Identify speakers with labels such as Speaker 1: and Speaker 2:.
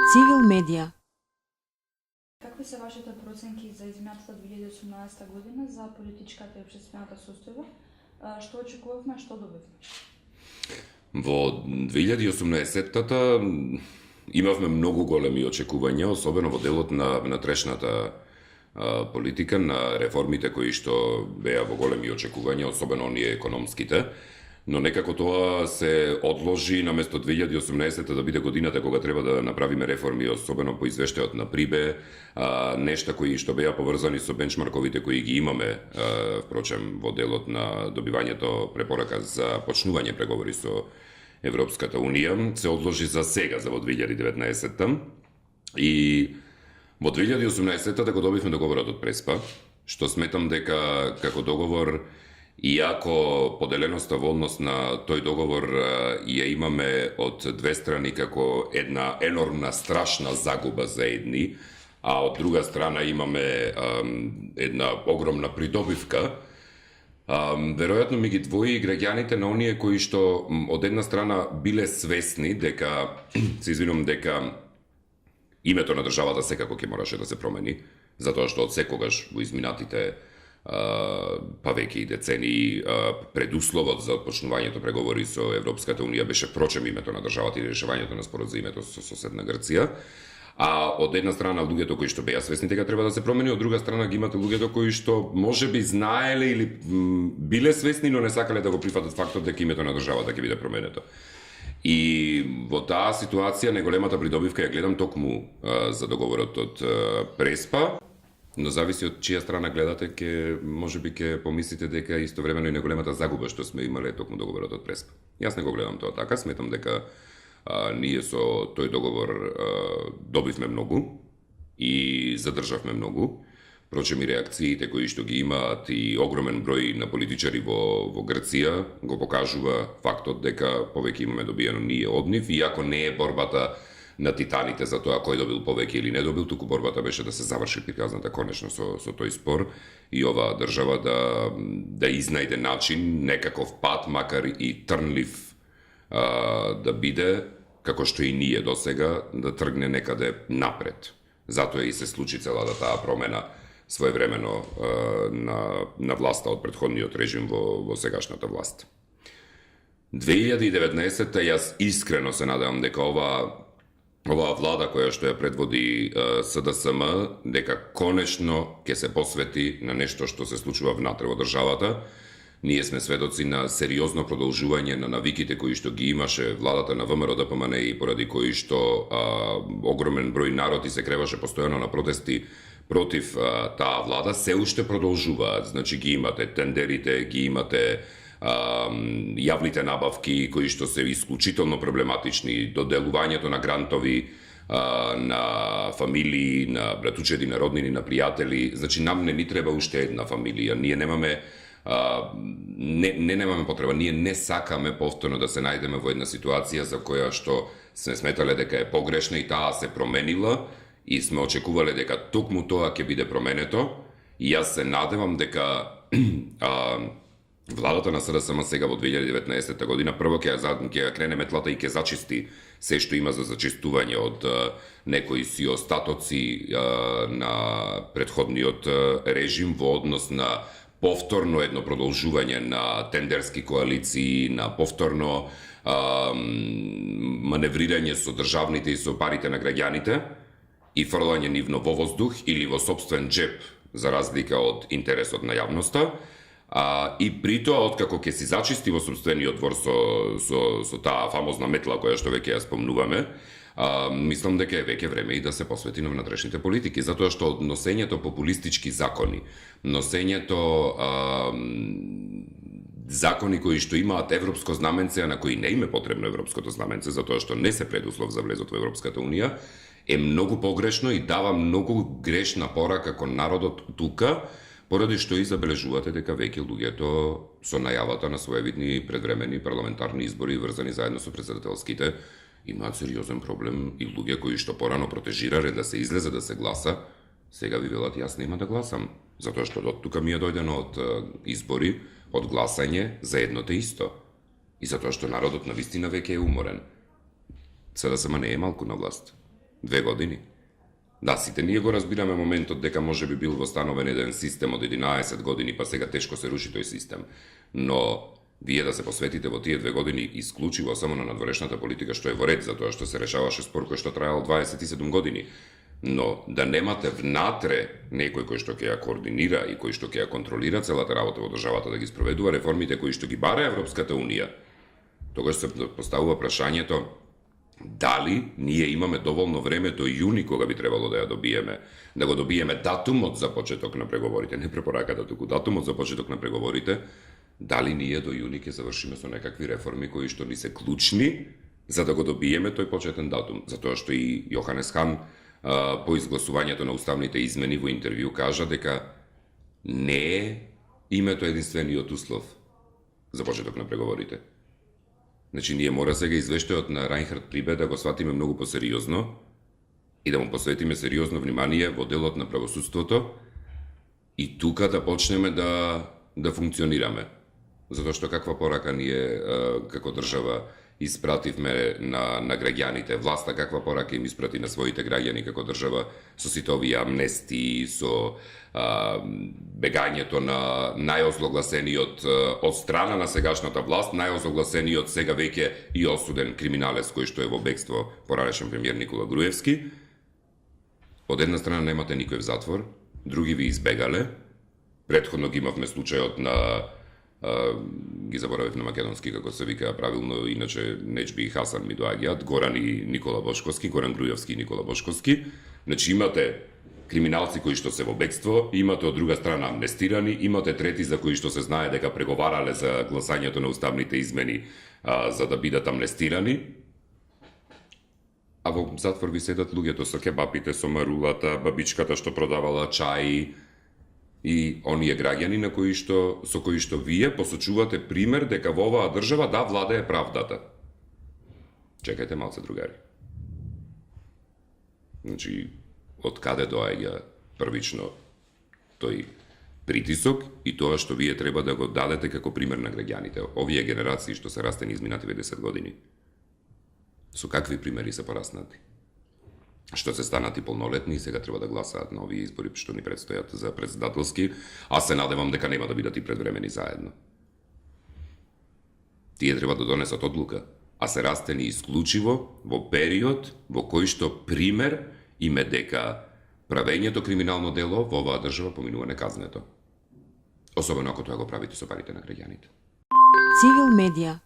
Speaker 1: Цивил медија.
Speaker 2: Какви се вашите проценки за изминатата 2018 година за политичката и општествената состојба? Што очекувавме, а што добивме?
Speaker 3: Во 2018-тата имавме многу големи очекувања, особено во делот на внатрешната политика, на реформите кои што беа во големи очекувања, особено оние економските, но некако тоа се одложи наместо 2018 да биде годината кога треба да направиме реформи, особено по извештајот на Прибе, нешта кои што беа поврзани со бенчмарковите кои ги имаме, впрочем, во делот на добивањето препорака за почнување преговори со Европската Унија, се одложи за сега, за во 2019 и во 2018 го добивме договорот од Преспа, што сметам дека како договор, иако поделеноста во однос на тој договор ја имаме од две страни како една енормна, страшна загуба за едни, а од друга страна имаме една огромна придобивка, веројатно ми ги двои граѓаните на оние кои што од една страна биле свесни дека, се извинувам, дека името на државата секако ќе мораше да се промени, затоа што од секогаш во изминатите па веќе и децении предусловот за почнувањето преговори со Европската Унија беше прочем името на државата и решавањето на спорот за името со соседна Грција. А од една страна луѓето кои што беа свесни дека треба да се промени, од друга страна ги имате луѓето кои што можеби знаеле или биле свесни, но не сакале да го прифатат фактот дека името на државата ќе биде променето. И во таа ситуација најголемата придобивка ја гледам токму за договорот од Преспа, но зависи од чија страна гледате, можеби ќе помислите дека истовремено и најголемата загуба што сме имале токму договорот од Преспа. Јас не го гледам тоа така, сметам дека ние со тој договор добивме многу и задржавме многу. Впрочем и реакциите кои што ги имаат и огромен број на политичари во Грција го покажува фактот дека повеќе имаме добиено ние од нив, иако не е борбата на титаните за тоа кој добил повеќе или не добил, туку борбата беше да се заврши приказната конечно со тој спор и оваа држава да изнајде начин, некаков пат, макар и трнлив да биде, како што и ние досега, да тргне некаде напред. Затоа и се случи целата таа промена своевремено на власта од претходниот режим во сегашната власт. 2019 јас искрено се надевам дека оваа влада која што ја предводи СДСМ, дека конечно ќе се посвети на нешто што се случува внатре во државата. Ние сме сведоци на сериозно продолжување на навиките кои што ги имаше владата на ВМРО ДПМН и поради кои што огромен број народи се креваше постојано на протести против таа влада, се уште продолжуваат. Значи ги имате тендерите, ги имате јавните набавки кои што се исклучително проблематични, доделувањето на грантови на фамилии, на братучеди, на роднини, на пријатели. Значи нам не ни треба уште една фамилија. Ние немаме немаме потреба, ние не сакаме повторно да се најдеме во една ситуација за која што сме сметале дека е погрешна и таа се променила и сме очекувале дека токму тоа ќе биде променето. И јас се надевам дека владата на СДСМ сега во 2019 година прво ќе крене метлата и ќе зачисти се што има за зачистување од некои си остатоци на претходниот режим во однос на повторно едно продолжување на тендерски коалиции, на повторно маневрирање со државните и со парите на граѓаните и фрлање нивно во воздух или во собствен джеп за разлика од интересот на јавноста. И при тоа, откако ќе си зачисти во собствениот двор со таа фамозна метла која што веќе ја спомнуваме, мислам дека е веќе време и да се посвети на внатрешните политики, затоа што носењето популистички закони, носењето закони кои што имаат европско знаменце, а на кои не им е потребно европското знаменце, затоа што не се предуслов за влезот во Европската Унија, е многу погрешно и дава многу грешна порака кон народот тука, поради што и забележувате дека веќе луѓето со најавата на своевидни предвремени парламентарни избори врзани заедно со претседателските имаат сериозен проблем и луѓе кои што порано протежирале да се излезе да се гласа, сега ви велат јас нема да гласам, затоа што од тука ми е дојдено од избори, од гласање за едно те исто. И затоа што народот на вистина веќе е уморен. СДСМ не е малку на власт. 2 години. Да, сите ние го разбираме моментот дека може би бил востановен еден систем од 11 години, па сега тешко се руши тој систем. Но вие да се посветите во тие 2 години исклучиво само на надворешната политика, што е во ред, затоа што се решаваше спор кој што траел 27 години. Но да немате внатре некој кој што ќе ја координира и кој што ќе ја контролира целата работа во државата да ги спроведува реформите кои што ги бара Европската Унија, тогаш се поставува прашањето дали ние имаме доволно време до јуни кога би требало да ја добиеме, да го добиеме датумот за почеток на преговорите, не препораката туку, датумот за почеток на преговорите, дали ние до јуни ќе завршиме со некакви реформи кои што ни се клучни за да го добиеме тој почетен датум, затоа што и Јоханес Хан по изгласувањето на уставните измени во интервју кажа дека не е името единствениот услов за почеток на преговорите. Значи, ние мора сега извештајот на Рајнхард Прибе да го сватиме многу посериозно и да му посветиме сериозно внимание во делот на правосудството и тука да почнеме да функционираме. Затоа што каква порака ние како држава испративме на граѓаните, власта каква порака им испрати на своите граѓани како држава со сите овие амнестии, со бегањето на најозлогласениот од страна на сегашната власт, најозлогласениот сега веќе и осуден криминалец кој што е во бегство, поранешен премиер Никола Груевски. Од една страна немате никој в затвор, други ви избегале. Претходно ги имавме случајот на ги заборавив на македонски како се вика правилно, иначе Нечби и Хасан ми доаѓаат, Горан и Никола Бошковски, Горан Груевски и Никола Бошковски. Значи имате криминалци кои што се во бегство, имате од друга страна амнестирани, имате трети за кои што се знае дека преговарале за гласањето на уставните измени за да бидат амнестирани. А во затвор ви седат луѓето со кебапите, со марулата, бабичката што продавала чаи, и оние граѓани со кои што вие посочувате пример дека во оваа држава да владее правдата. Чекајте малце, другари. Значи, од каде доаѓа првично тој притисок и тоа што вие треба да го дадете како пример на граѓаните. Овие генерации што се растени изминативе 10 години. Со какви примери се пораснати? Што се станати полнолетни и сега треба да гласаат на овие избори што ни предстојат за председателски, а се надевам дека нема да бидат и предвремени заедно. Тие треба да донесат одлука, а се растени исклучиво во период во кој што пример име дека правењето криминално дело во оваа држава поминува неказнето. Особено ако тоа го правите со парите на граѓаните.
Speaker 1: Цивил медија